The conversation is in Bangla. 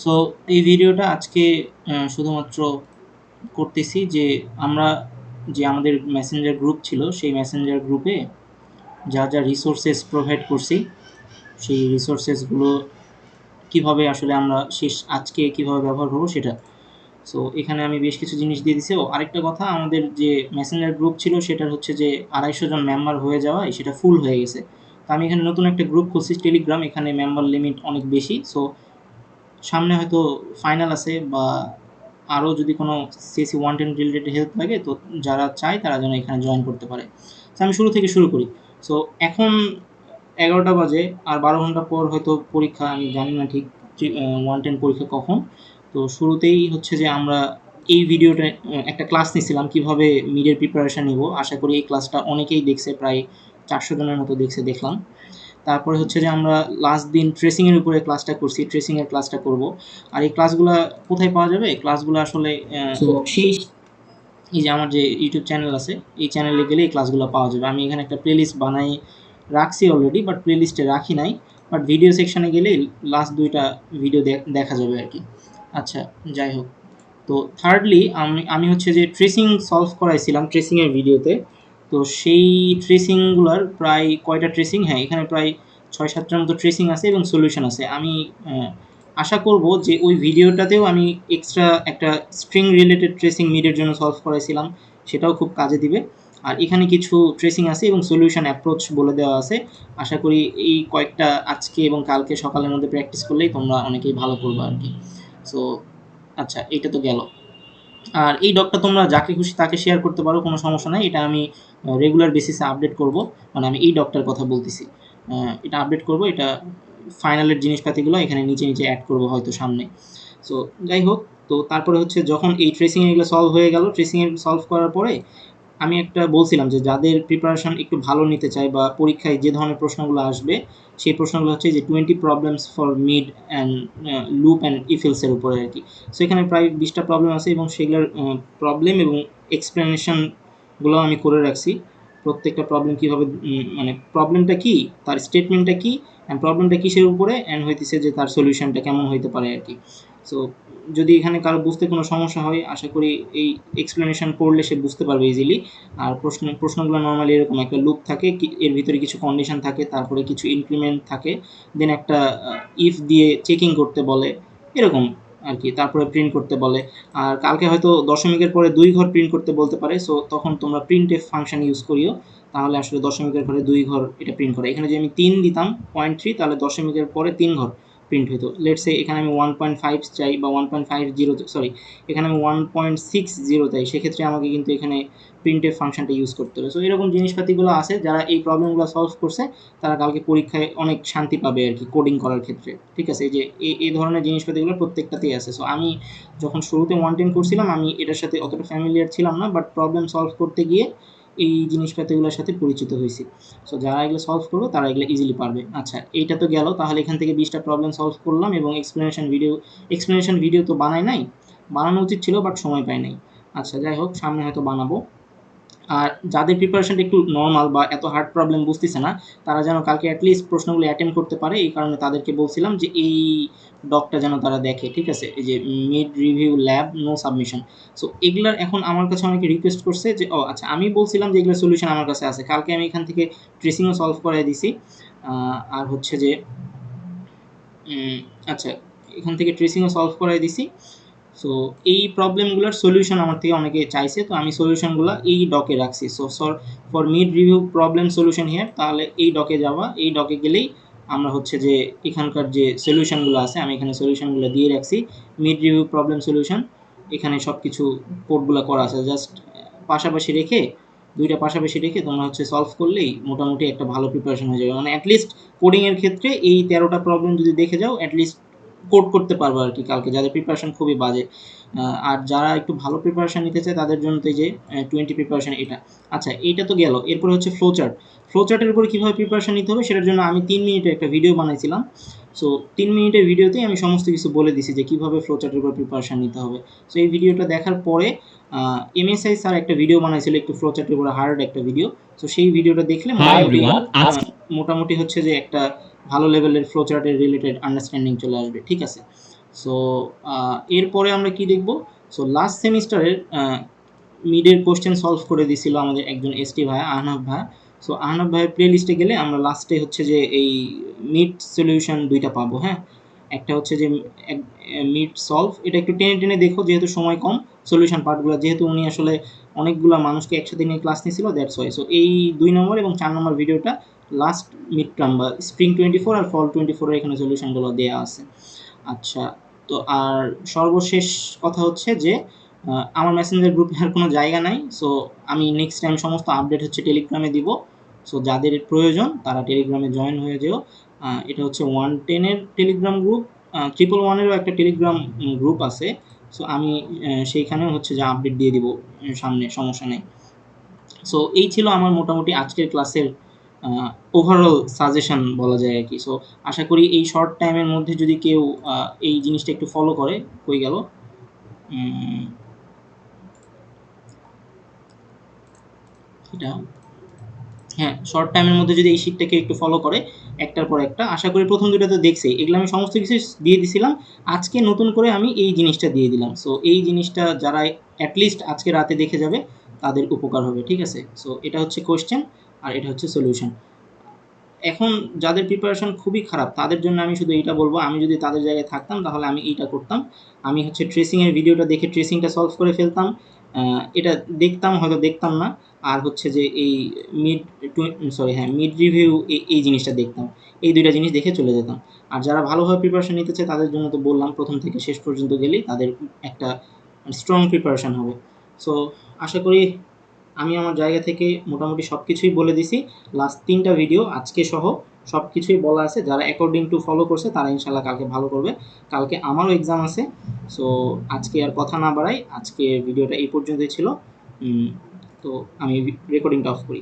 সো এই ভিডিওটা আজকে শুধুমাত্র করতেছি যে আমরা যে আমাদের মেসেঞ্জার গ্রুপ ছিল সেই মেসেঞ্জার গ্রুপে যা যা রিসোর্সেস প্রোভাইড করছি সেই রিসোর্সেসগুলো কিভাবে আসলে আমরা আজকে কিভাবে ব্যবহার করবো সেটা। সো এখানে আমি বেশ কিছু জিনিস দিয়ে দিছি। ও আরেকটা কথা, আমাদের যে মেসেঞ্জার গ্রুপ ছিল সেটার হচ্ছে যে 250 জন মেম্বার হয়ে যাওয়ায় সেটা ফুল হয়ে গেছে। তো আমি এখানে নতুন একটা গ্রুপ খুলছি টেলিগ্রাম, এখানে মেম্বার লিমিট অনেক বেশি। সো সামনে হয়তো ফাইনাল আছে বা আরও যদি কোনো সিএসসি 110 রিলেটেড হেল্প লাগে তো যারা চায় তারা যেন এখানে জয়েন করতে পারে। তো আমি শুরু থেকে শুরু করি। সো এখন 11টা বাজে, আর 12 ঘন্টা পর হয়তো পরীক্ষা, আমি জানি না ঠিক 110 পরীক্ষা কখন। তো শুরুতেই হচ্ছে যে আমরা এই ভিডিওটা একটা ক্লাস নিয়েছিলাম কীভাবে মিডের প্রিপারেশান নিব। আশা করি এই ক্লাসটা অনেকেই দেখছে, প্রায় 400 জনের মতো দেখছে দেখলাম। তারপরে হচ্ছে যে আমরা লাস্ট দিন ট্রেসিংয়ের উপরে ক্লাসটা করছি, ট্রেসিংয়ের ক্লাসটা করব। আর এই ক্লাসগুলো কোথায় পাওয়া যাবে? ক্লাসগুলো আসলে সেই এই যে আমার যে ইউটিউব চ্যানেল আছে এই চ্যানেলে গেলে এই ক্লাসগুলো পাওয়া যাবে। আমি এখানে একটা প্লেলিস্ট বানাই রাখছি অলরেডি, বাট প্লেলিস্টে রাখি নাই। বাট ভিডিও সেকশানে গেলেই লাস্ট 2টা ভিডিও দেখা যাবে আর কি। আচ্ছা, যাই হোক। তো থার্ডলি আমি হচ্ছে যে ট্রেসিং সলভ করাইছিলাম ট্রেসিংয়ের ভিডিওতে। তো সেই ট্রেসিংগুলোর প্রায় কয়টা ট্রেসিং, হ্যাঁ এখানে প্রায় 6-7টার মতো ট্রেসিং আছে এবং সলিউশন আছে। আমি আশা করব যে ওই ভিডিওটাতেও আমি এক্সট্রা একটা স্ট্রিং রিলেটেড ট্রেসিং মিডের জন্য সলভ করাইছিলাম, সেটাও খুব কাজে দিবে। আর এখানে কিছু ট্রেসিং আছে এবং সলিউশন অ্যাপ্রোচ বলে দেওয়া আছে। আশা করি এই কয়েকটা আজকে এবং কালকে সকালের মধ্যে প্র্যাকটিস করলেই তোমরা অনেকেই ভালো করবে আর কি। সো আচ্ছা, এইটা তো গেল। আর এই ডকটা তোমরা যাকে খুশি তাকে শেয়ার করতে পারো, কোনো সমস্যা নাই। এটা আমি রেগুলার বেসিসে আপডেট করব। মানে আমি এই ডকটার কথা বলতেছি। এটা আপডেট করব, এটা ফাইনালের জিনিসপাতিগুলো এখানে নিচে নিচে অ্যাড করব হয়তো সামনে। সো যাই হোক, তো তারপরে হচ্ছে যখন এই ট্রেসিং এগুলো সলভ হয়ে গেল, ট্রেসিং সলভ করার পরে আমি একটা বলছিলাম যে যাদের প্রিপারেশন একটু ভালো নিতে চায় বা পরীক্ষায় যে ধরনের প্রশ্নগুলো আসবে সেই প্রশ্নগুলো হচ্ছে যে 20 problems for mid and loop and ইফিলসের উপরে আর কি। সো এখানে প্রায় 20টা প্রবলেম আছে এবং সেগুলোর প্রবলেম এবং এক্সপ্লেনেশনগুলো আমি করে রাখছি। প্রত্যেকটা প্রবলেম কীভাবে, মানে প্রবলেমটা কী, তার স্টেটমেন্টটা কী, অ্যান্ড প্রবলেমটা কিসের উপরে, অ্যান্ড হইতেছে যে তার সলিউশনটা কেমন হইতে পারে আর কি। সো যদি এখানে কারো বুঝতে কোনো সমস্যা হয়, আশা করি এই এক্সপ্লেনেশন পড়লে সে বুঝতে পারবে ইজিলি। আর প্রশ্নগুলো নর্মালি এরকম একটা লুপ থাকে, এর ভিতরে কিছু কন্ডিশন থাকে, তারপরে কিছু ইনক্রিমেন্ট থাকে, দেন একটা ইফ দিয়ে চেকিং করতে বলে, এরকম আর কি। তারপরে প্রিন্ট করতে বলে। আর কালকে হয়তো দশমিকের পরে 2 ঘর প্রিন্ট করতে বলতে পারে। সো তখন তোমরা প্রিন্টএফ ফাংশন ইউজ করিও, তাহলে আসলে দশমিকের ঘরে 2 ঘর এটা প্রিন্ট করে। এখানে যদি আমি 3 দিতাম 0.3, তাহলে দশমিকের পরে 3 ঘর প্রিন্ট হতো। লেটস সে এখানে আমি 1.5 চাই বা 1.50, সরি এখানে আমি 1.60 চাই, সেক্ষেত্রে আমাকে কিন্তু এখানে প্রিন্টএফ ফাংশনটা ইউজ করতে হবে। সো এরকম জিনিসপাতিগুলো আছে, যারা এই প্রবলেমগুলো সলভ করছে তারা কালকে পরীক্ষায় অনেক শান্তি পাবে আর কি কোডিং করার ক্ষেত্রে। ঠিক আছে, এই যে এই ধরনের জিনিসপাতিগুলো প্রত্যেকটাতেই আছে। সো আমি যখন শুরুতে 110 করছিলাম আমি এটার সাথে অতটা ফ্যামিলিয়ার ছিলাম না, বাট প্রবলেম সলভ করতে গিয়ে এই জিনিসপাতিগুলোর সাথে পরিচিত হয়েছি। সো যারা এগুলো সলভ করবে তারা এগুলো ইজিলি পারবে। আচ্ছা, এইটা তো গেল। তাহলে এখান থেকে 20টা প্রবলেম সলভ করলাম এবং এক্সপ্লেনেশন ভিডিও তো বানাই নাই, বানানো উচিত ছিল বাট সময় পাই নাই। আচ্ছা যাই হোক, সামনে হয়তো বানাবো। আর যাদের প্রিপারেশনটা একটু নর্মাল বা এত হার্ড প্রবলেম বুঝতেছে না, তারা যেন কালকে অ্যাটলিস্ট প্রশ্নগুলো অ্যাটেম্প করতে পারে, এই কারণে তাদেরকে বলছিলাম যে এই ডকটা যেন তারা দেখে। ঠিক আছে, এই যে mid review lab no submission. So এগুলার এখন আমার কাছে অনেকে রিকোয়েস্ট করছে যে ও আচ্ছা, আমি বলছিলাম যে এগুলোর সলিউশন আমার কাছে আছে। কালকে আমি এখান থেকে ট্রেসিংও সলভ করাই দিছি। আর হচ্ছে যে আচ্ছা, এখান থেকে ট্রেসিংও সলভ করাই দিছি। সো এই প্রবলেমগুলোর সলিউশন আমার থেকে অনেকে চাইছে, তো আমি সলিউশনগুলো এই ডকে রাখছি। So for mid review problem solution here, তাহলে এই ডকে যাওয়া, এই ডকে গেলেই আমরা হচ্ছে যে এখানকার যে সলিউশনগুলো আছে আমি এখানে সলিউশনগুলো দিয়ে রাখছি। মিড রিভিউ প্রবলেম সলিউশন, এখানে সব কিছু কোডগুলো করা আছে। জাস্ট পাশাপাশি রেখে, দুইটা পাশাপাশি রেখে তোমরা হচ্ছে সলভ করলেই মোটামুটি একটা ভালো প্রিপারেশন হয়ে যাবে। মানে অ্যাটলিস্ট কোডিংয়ের ক্ষেত্রে এই 13টা প্রবলেম যদি দেখে যাও, অ্যাটলিস্ট কোড করতে পারবো আর কি কালকে, যাদের প্রিপারেশন খুবই বাজে। আর যারা একটু ভালো প্রিপারেশন নিতে চায় তাদের জন্য তো এই যে 20 প্রিপারেশন এটা। আচ্ছা, এইটা তো গেল। এরপর হচ্ছে ফ্লোচার্টের উপরে কীভাবে প্রিপারেশন নিতে হবে সেটার জন্য আমি 3 মিনিটের একটা ভিডিও বানাইছিলাম। সো 3 মিনিটের ভিডিওতেই আমি সমস্ত কিছু বলে দিছি যে কীভাবে ফ্লোচার্টের উপর প্রিপারেশন নিতে হবে। সো এই ভিডিওটা দেখার পরে এমএসআই স্যার একটা ভিডিও বানাইছিল একটু ফ্লোচার্টের উপরে হার্ড একটা ভিডিও। সো সেই ভিডিওটা দেখলে মোটামুটি হচ্ছে যে একটা ভালো লেভেলের ফ্লোচার্টের রিলেটেড আন্ডারস্ট্যান্ডিং চলে আসবে। ঠিক আছে, সো এরপরে আমরা কি দেখব? সো লাস্ট সেমিস্টারের মিডের কোশ্চেন সলভ করে দিছিল আমাদের একজন এসটি ভাইয়া, আহনাফ ভাইয়া। সো আহনাফ ভাইয়ের প্লে লিস্টে গেলে আমরা লাস্টে হচ্ছে যে এই মিড সলিউশন দুইটা পাবো, হ্যাঁ। একটা হচ্ছে যে মিড সলভ, এটা একটু টেনে টেনে দেখো যেহেতু সময় কম। সলিউশন পার্টগুলো যেহেতু উনি আসলে অনেকগুলো মানুষকে একসাথে নিয়ে ক্লাস নিয়েছিল, দ্যাটস ওয়াই। সো এই 2 নম্বর এবং 4 নম্বর ভিডিওটা লাস্ট মিড টার্ম বা স্প্রিং 24 আর ফল 24 এখানে সলিউশনগুলো দেওয়া আছে। আচ্ছা, তো আর সর্বশেষ কথা হচ্ছে যে আমার মেসেঞ্জার গ্রুপে আর কোনো জায়গা নাই। সো আমি নেক্সট টাইম সমস্ত আপডেট হচ্ছে টেলিগ্রামে দিব। সো যাদের প্রয়োজন তারা টেলিগ্রামে জয়েন হয়ে যেও। এটা হচ্ছে 110-এর টেলিগ্রাম গ্রুপ। 111-এরও একটা টেলিগ্রাম গ্রুপ আছে। সো আমি সেইখানেও হচ্ছে যে আপডেট দিয়ে দিব সামনে, সমস্যা নেই। সো এই ছিল আমার মোটামুটি আজকের ক্লাসের ওভারঅল সাজেশন বলা যায় আর কি। সো আশা করি এই শর্ট টাইমের মধ্যে যদি কেউ এই জিনিসটা একটু ফলো করে, হয়ে গেল এটা, হ্যাঁ, শর্ট টাইমের মধ্যে যদি এই শীটটাকে একটু ফলো করে একটার পর একটা, আশা করি প্রথম দুটো তো দেখছি, এগুলো আমি সমস্ত কিছু দিয়ে দিছিলাম। আজকে নতুন করে আমি এই জিনিসটা দিয়ে দিলাম। সো এই জিনিসটা যারা অ্যাটলিস্ট আজকে রাতে দেখে যাবে তাদের উপকার হবে, ঠিক আছে? সো এটা হচ্ছে কোয়েশ্চেন আর এটা হচ্ছে সলিউশন। এখন যাদের প্রিপারেশন খুবই খারাপ তাদের জন্য আমি শুধু এইটা বলবো, আমি যদি তাদের জায়গায় থাকতাম তাহলে আমি এইটা করতাম। আমি হচ্ছে ট্রেসিংয়ের ভিডিওটা দেখে ট্রেসিংটা সলভ করে ফেলতাম। এটা দেখতাম, হয়তো দেখতাম না। আর হচ্ছে যে এই মিড মিড রিভিউ, এই জিনিসটা দেখতাম। এই দুইটা জিনিস দেখে চলে যেতাম। আর যারা ভালোভাবে প্রিপারেশন নিতে চায় তাদের জন্য তো বললাম, প্রথম থেকে শেষ পর্যন্ত গেলেই তাদের একটা স্ট্রং প্রিপারেশন হবে। সো আশা করি আমি আমার জায়গা থেকে মোটামুটি সব কিছুই বলে দিছি। লাস্ট 3টা ভিডিও আজকে সহ সব কিছুই বলা আছে। যারা অ্যাকর্ডিং টু ফলো করছে তারা ইনশাল্লাহ কালকে ভালো করবে। কালকে আমারও এক্সাম আছে। সো আজকে আর কথা না বাড়াই, আজকে ভিডিওটা এই পর্যন্তই ছিল। তো আমি রেকর্ডিংটা অফ করি।